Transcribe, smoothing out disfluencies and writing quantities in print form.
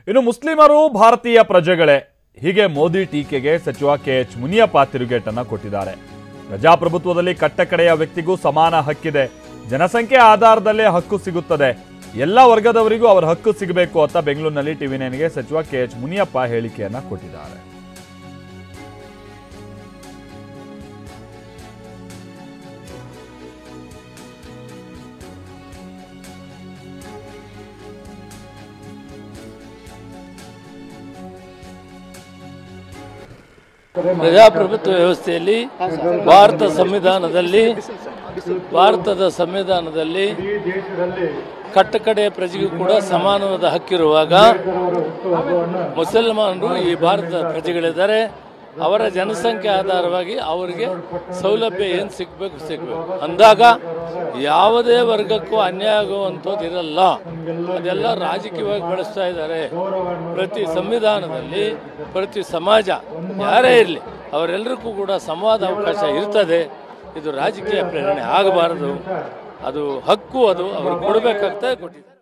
ಇನ್ನು ಮುಸ್ಲಿಮರು ಭಾರತೀಯ ಪ್ರಜೆಗಳೇ, ಹೀಗೆ ಮೋದಿ ಟೀಕೆಗೆ ಸಚಿವ ಕೆಎಚ್ ಮುನಿಯಪ್ಪ ತಿರುಗೇಟನ್ನ ಕೊಟ್ಟಿದ್ದಾರೆ. ಪ್ರಜಾಪ್ರಭುತ್ವದಲ್ಲಿ ಕಟ್ಟಕಡೆಯ ವ್ಯಕ್ತಿಗೂ ಸಮಾನ ಹಕ್ಕಿದೆ, ಜನಸಂಖ್ಯೆ ಆಧಾರದಲ್ಲೇ ಹಕ್ಕು ಸಿಗುತ್ತದೆ, ಎಲ್ಲ ವರ್ಗದವರಿಗೂ ಅವರ ಹಕ್ಕು ಸಿಗಬೇಕು ಅಂತ ಬೆಂಗಳೂರಿನಲ್ಲಿ ಟಿವಿ9ಗೆ ಸಚಿವ ಕೆಎಚ್ ಮುನಿಯಪ್ಪ ಹೇಳಿಕೆಯನ್ನ ಕೊಟ್ಟಿದ್ದಾರೆ. ಪ್ರಜಾಪ್ರಭುತ್ವ ವ್ಯವಸ್ಥೆಯಲ್ಲಿ ಭಾರತದ ಸಂವಿಧಾನದಲ್ಲಿ ಕಟ್ಟಕಡೆಯ ಪ್ರಜೆಗೂ ಕೂಡ ಸಮಾನವಾದ ಹಕ್ಕಿರುವಾಗ ಮುಸಲ್ಮಾನರು ಈ ಭಾರತದ ಪ್ರಜೆಗಳಿದ್ದಾರೆ, ಅವರ ಜನಸಂಖ್ಯೆ ಆಧಾರವಾಗಿ ಅವರಿಗೆ ಸೌಲಭ್ಯ ಏನು ಸಿಗಬೇಕು ಅಂದಾಗ ಯಾವುದೇ ವರ್ಗಕ್ಕೂ ಅನ್ಯಾಯ ಆಗುವಂಥದ್ದು ಇರಲ್ಲ. ಅದೆಲ್ಲ ರಾಜಕೀಯವಾಗಿ ಬಳಸ್ತಾ ಇದ್ದಾರೆ. ಪ್ರತಿ ಸಂವಿಧಾನದಲ್ಲಿ ಪ್ರತಿ ಸಮಾಜ ಯಾರೇ ಇರಲಿ ಅವರೆಲ್ಲರಿಗೂ ಕೂಡ ಸಂವಾದ ಅವಕಾಶ ಇರ್ತದೆ. ಇದು ರಾಜಕೀಯ ಪ್ರೇರಣೆ ಆಗಬಾರದು. ಅದು ಹಕ್ಕು, ಅದು ಅವ್ರಿಗೆ ಕೊಡಬೇಕಾಗ್ತದೆ, ಕೊಟ್ಟಿದ್ದಾರೆ.